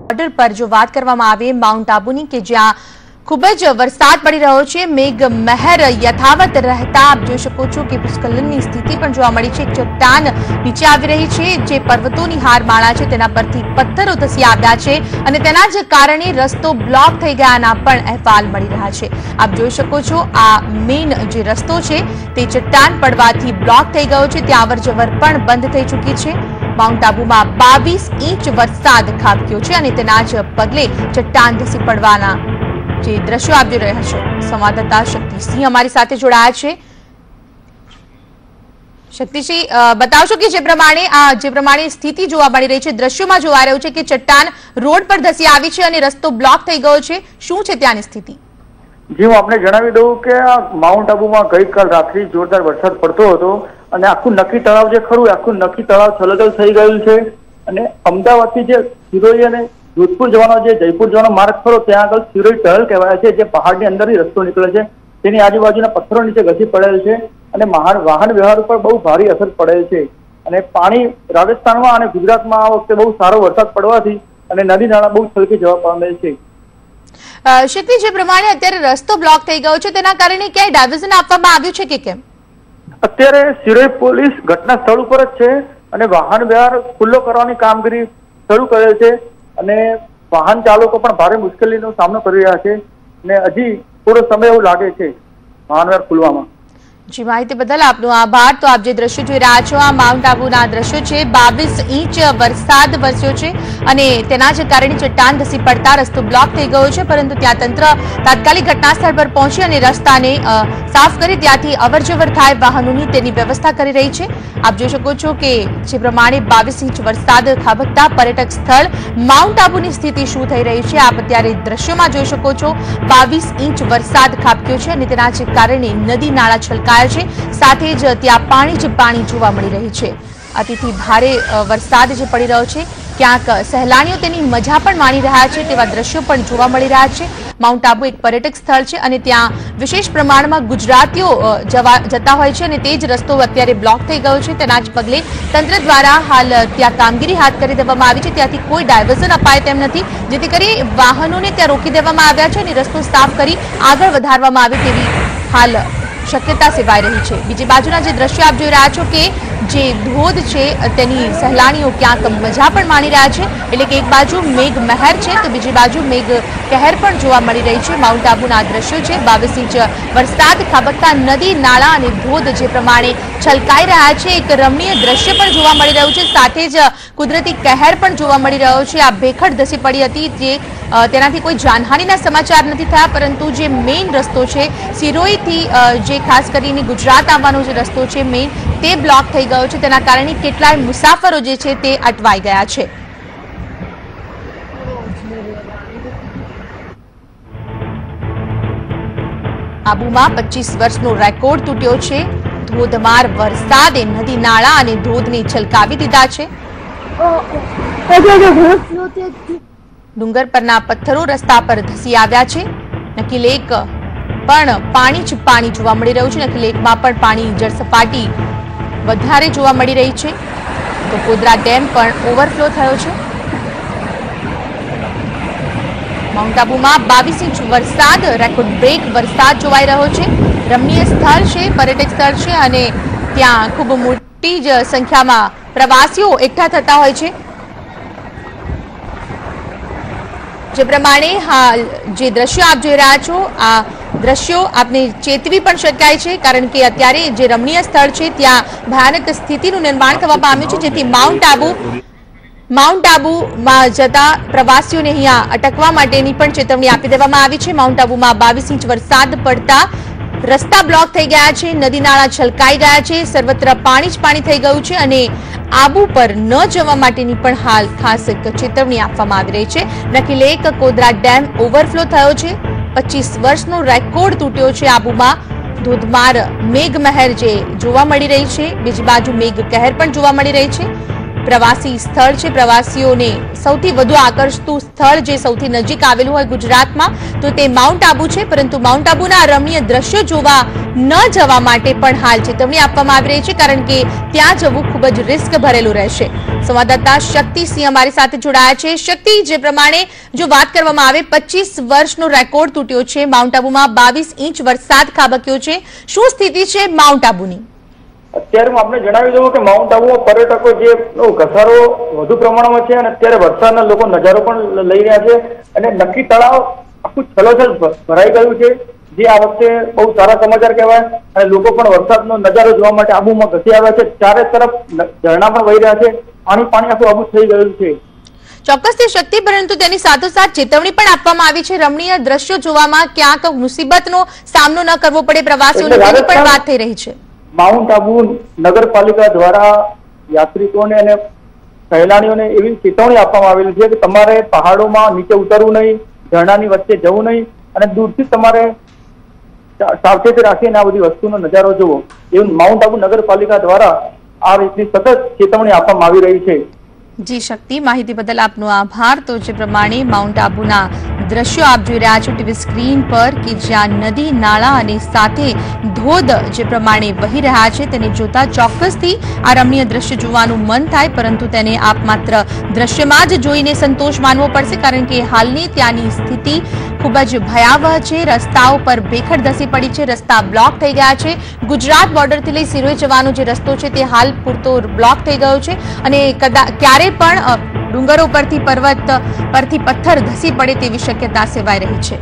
Border પર જો વાત કરવામાં આવે માઉન્ટ આબુની કે જ્યાં ખૂબ જ વરસાદ પડી રહ્યો છે, મેઘ મહેર યથાવત રહેતા આપ જોઈ શકો છો કે ભૂસ્ખલનની સ્થિતિ પણ જોવા મળી છે। એક ચટ્ટાન નીચે આવી રહી છે, જે પર્વતોની હારમાળા છે તેના પરથી પથ્થરો ધસી આવ્યા છે અને તેના જ કારણે રસ્તો બ્લોક થઈ ગયાના પણ અહેવાલ મળી રહ્યા છે। આપ જોઈ શકો છો આ મેઇન જે રસ્તો છે તે ચટ્ટાન પડવાથી બ્લોક થઈ ગયો છે, ત્યાં અવરજવર પણ બંધ થઈ ચૂકી છે। માઉન્ટ આબુમાં 22 ઇંચ વરસાદ ખાબક્યો છે અને તેના જ પગલે ચટ્ટાન ધસી પડવાના જે દ્રશ્યો આપ જોઈ રહ્યા છો। સંવાદદાતા શક્તિસિંહ અમારી સાથે જોડાયા છે। શક્તિસિંહ, બતાવશો કે જે પ્રમાણે સ્થિતિ જોવા મળી રહી છે, દ્રશ્યોમાં જોવા રહ્યું છે કે ચટ્ટાન રોડ પર ધસી આવી છે અને રસ્તો બ્લોક થઈ ગયો છે, શું છે ત્યાંની સ્થિતિ? જી, હું આપને જણાવી દઉં કે માઉન્ટ આબુમાં ગઈકાલ રાત્રે જોરદાર વરસાદ પડતો હતો અને આખું નક્કી તળાવ જે ખરું આખું નક્કી તળાવ છલોછલ થઈ ગયું છે અને અમદાવાદથી જે સિરોઈ અને જોધપુર જવાનો જે જયપુર જવાનો માર્ગ ખરો ત્યાં આગળ સિરોઈ ટહલ કહેવાય છે, જે પહાડની અંદરથી રસ્તો નીકળે છે, તેની આજુબાજુના પથ્થરો નીચે ઘસી પડેલ છે અને વાહન વ્યવહાર ઉપર બહુ ભારે અસર પડેલ છે અને પાણી રાજસ્થાનમાં અને ગુજરાતમાં આ વખતે બહુ સારો વરસાદ પડવાથી અને નદી નાળા બહુ છલકી જવા પામેલ છે। શક્તિ, જે પ્રમાણે અત્યારે રસ્તો બ્લોક થઈ ગયો છે તેના કારણે ક્યાંય ડાયવર્ઝન આપવામાં આવ્યું છે કે કેમ? અત્યારે સિરોઈ પોલીસ ઘટના સ્થળ ઉપર જ છે અને વાહન વ્યવહાર ખુલ્લો કરવાની કામગીરી શરૂ કરેલ છે અને વાહન ચાલકો પણ ભારે મુશ્કેલીનો સામનો કરી રહ્યા છે અને હજી થોડો સમય એવું લાગે છે વાહન વ્યવહાર ખુલવામાં। જી, માહિતી બદલ આપનો આભાર। તો આપ જે દ્રશ્યો જોઈ રહ્યા છો આ માઉન્ટ આબુના દ્રશ્યો છે। 22 ઇંચ વરસાદ વરસ્યો છે અને તેના જ કારણે ચટ્ટાન ધસી પડતા રસ્તો બ્લોક થઈ ગયો છે, પરંતુ ત્યાં તંત્ર તાત્કાલિક ઘટના સ્થળ પર પહોંચી અને રસ્તાને સાફ કરી ત્યાંથી અવરજવર થાય વાહનોની તેની વ્યવસ્થા કરી રહી છે। આપ જોઈ શકો છો કે જે પ્રમાણે 22 ઇંચ વરસાદ ખાબકતા પર્યટક સ્થળ માઉન્ટ આબુની સ્થિતિ શું થઈ રહી છે આપ અત્યારે દ્રશ્યોમાં જોઈ શકો છો। 22 ઇંચ વરસાદ ખાબક્યો છે અને તેના જ કારણે નદી નાળા છલકાયા છે, સાથે જ ત્યાં પાણી જ પાણી જોવા મળી રહી છે। અતિથી ભારે વરસાદ જે પડી રહ્યો છે, ક્યાંક સહેલાણીઓ તેની મજા પણ માણી રહ્યા છે તેવા દ્રશ્યો પણ જોવા મળી રહ્યા છે। માઉન્ટ આબુ એક પર્યટક સ્થળ છે અને ત્યાં વિશેષ પ્રમાણમાં ગુજરાતીઓ જતા હોય છે અને તે જ રસ્તો અત્યારે બ્લોક થઈ ગયો છે, તેના જ પગલે તંત્ર દ્વારા હાલ ત્યાં કામગીરી હાથ કરી દેવામાં આવી છે। ત્યાંથી કોઈ ડાયવર્ઝન અપાય તેમ નથી, જેથી કરી વાહનોને ત્યાં રોકી દેવામાં આવ્યા છે અને રસ્તો સાફ કરી આગળ વધારવામાં આવે તેવી હાલ શક્યતા સેવાઈ રહી છે। બીજી બાજુના જે દ્રશ્ય આપ જોઈ રહ્યા છો કે જે ધોધ છે તેની સહેલાણીઓ ક્યાંક મજા પણ માણી રહ્યા છે, એટલે કે એક બાજુ મેઘ મહેર છે તો બીજી બાજુ મેઘ કહેર પણ જોવા મળી રહી છે। માઉન્ટ આબુના દ્રશ્યો છે। 22 ઇંચ વરસાદ ખાબકતા નદી નાળા અને ધોધ જે પ્રમાણે છલકાઈ રહ્યા છે, એક રમણીય દ્રશ્ય પણ જોવા મળી રહ્યું છે, સાથે જ કુદરતી કહેર પણ જોવા મળી રહ્યો છે। આ ભેખડ ધસી પડી હતી, જે તેનાથી કોઈ જાનહાનિના સમાચાર નથી થયા, પરંતુ જે મેઇન રસ્તો છે સિરોઈથી જે ખાસ કરીને ગુજરાત આવવાનો જે રસ્તો છે મેઇન, તે બ્લોક થઈ ગયો છે, તેના કારણે કેટલાય મુસાફરો જે છે તે અટવાઈ ગયા છે। આબુમાં 25 વર્ષનો રેકોર્ડ તૂટ્યો છે। ધોધમાર વરસાદે નદી નાળા અને ધોધને છલકાવી દીધા છે। ડુંગર પરના પથ્થરો રસ્તા પર ધસી આવ્યા છે। નકી લેક પણ પાણી જ પાણી જોવા મળી રહ્યું છે। નકી લેકમાં પણ પાણી જળસપાટી વધારે જોવા મળી રહી છે, તો કોદરા ડેમ પણ ઓવરફ્લો થયો છે। માઉન્ટ આબુમાં 22 ઇંચ વરસાદ, રેકોર્ડ બ્રેક વરસાદ જોવાઈ રહ્યો છે। રમણીય સ્થળ છે, પર્યટક સ્થળ છે અને ત્યાં ખૂબ મોટી જ સંખ્યામાં પ્રવાસીઓ એકઠા થતા હોય છે। જે પ્રમાણે હાલ જે દ્રશ્યો આપ જોઈ રહ્યા છો આ દ્રશ્યો આપને ચેતવી પણ શકાય છે, કારણ કે અત્યારે જે રમણીય સ્થળ છે ત્યાં ભયાનક સ્થિતિનું નિર્માણ થવા પામ્યું છે, જેથી માઉન્ટ આબુમાં જતા પ્રવાસીઓને અહીંયા અટકવા માટેની પણ ચેતવણી આપી દેવામાં આવી છે। માઉન્ટ આબુમાં 22 ઇંચ વરસાદ પડતા રસ્તા બ્લોક થઈ ગયા છે, નદી નાળા છલકાઈ ગયા છે, સર્વત્ર પાણી જ પાણી થઈ ગયું છે અને આબુ પર ન જવા માટેની પણ હાલ ખાસ ચેતવણી આપવામાં આવી રહી છે। નકી લેક કોદરા ડેમ ઓવરફ્લો થયો છે। 25 વર્ષનો રેકોર્ડ તૂટ્યો છે આબુમાં। ધોધમાર મેઘ મહેર જે જોવા મળી રહી છે, બીજી બાજુ મેઘ કહેર પણ જોવા મળી રહી છે। પ્રવાસી સ્થળ છે, પ્રવાસીઓને સૌથી વધુ આકર્ષતું સ્થળ જે સૌથી નજીક આવેલું હોય ગુજરાતમાં તો તે માઉન્ટ આબુ છે, પરંતુ માઉન્ટ આબુના રમણીય દ્રશ્યો જોવા ન જવા માટે પણ હાલ ચેતવણી આપવામાં આવી રહી છે, કારણ કે ત્યાં જવું ખૂબ જ રિસ્ક ભરેલું રહેશે। સંવાદદાતા શક્તિસિંહ અમારી સાથે જોડાયા છે। શક્તિ, જે પ્રમાણે જો વાત કરવામાં આવે 25 વર્ષનો રેકોર્ડ તૂટ્યો છે, માઉન્ટ આબુમાં 22 ઇંચ વરસાદ ખાબક્યો છે, શું સ્થિતિ છે માઉન્ટ આબુની? અત્યારે હું આપને જણાવી દઉં કે માઉન્ટ આબુમાં પર્યટકો જે ઘસારો વધુ પ્રમાણમાં છે અને અત્યારે વરસાદના લોકો નજારો પણ લઈ રહ્યા છે અને નક્કી તળાવ આખું છલોછલ ભરાઈ ગયું છે, જે આ વખતે બહુ સારા સમાચાર કહેવાય અને લોકો પણ વરસાદનો નજારો જોવા માટે આબુમાં ઘસી આવ્યા છે। ચારે તરફ ઝરણા પણ વહી રહ્યા છે, પાણી આખું આબુ થઈ ગયું છે। ચોક્કસથી શક્તિ, પરંતુ તેની સાથોસાથ ચેતવણી પણ આપવામાં આવી છે રમણીય દ્રશ્યો જોવામાં ક્યાંક મુસીબતનો સામનો ન કરવો પડે પ્રવાસીઓને, તેની પણ વાત થઈ રહી છે। માઉન્ટ આબુ નગરપાલિકા દ્વારા યાત્રિકોને અને સહેલાણીઓને એવી ચેતવણી આપવામાં આવેલી છે કે તમારે પહાડોમાં નીચે ઉતરવું નહીં, ઝરણાની વચ્ચે જવું નહીં અને દૂરથી તમારે સાવચેતી રાખીને આ બધી વસ્તુનો નજારો જોવો, એવું માઉન્ટ આબુ નગરપાલિકા દ્વારા આ રીતની સતત ચેતવણી આપવામાં આવી રહી છે। જી શક્તિ, માહિતી બદલ આપનો આભાર। તો જે પ્રમાણે માઉન્ટ આબુના દ્રશ્યો આપ જોઈ રહ્યા છો ટીવી સ્ક્રીન પર કે જ્યાં નદી, નાળા અને સાથે ધોધ જે પ્રમાણે વહી રહ્યા છે તેને જોતા ચોક્કસથી આ રમણીય દ્રશ્ય જોવાનું મન થાય, પરંતુ તેને આપ માત્ર દ્રશ્યમાં જ જોઈને સંતોષ માનવો પડશે, કારણ કે હાલની ત્યાંની સ્થિતિ ખૂબ જ ભયાવહ છે। રસ્તાઓ પર ભેખડ ધસી પડી છે, રસ્તા બ્લોક થઈ ગયા છે। ગુજરાત બોર્ડરથી લઈ સિરોઈ જવાનો જે રસ્તો છે તે હાલ પૂરતો બ્લોક થઈ ગયો છે અને ક્યારે પણ ડુંગરો પરથી, પર્વત પરથી પથ્થર ધસી પડે તેવી શક્યતા સેવાઈ રહી છે।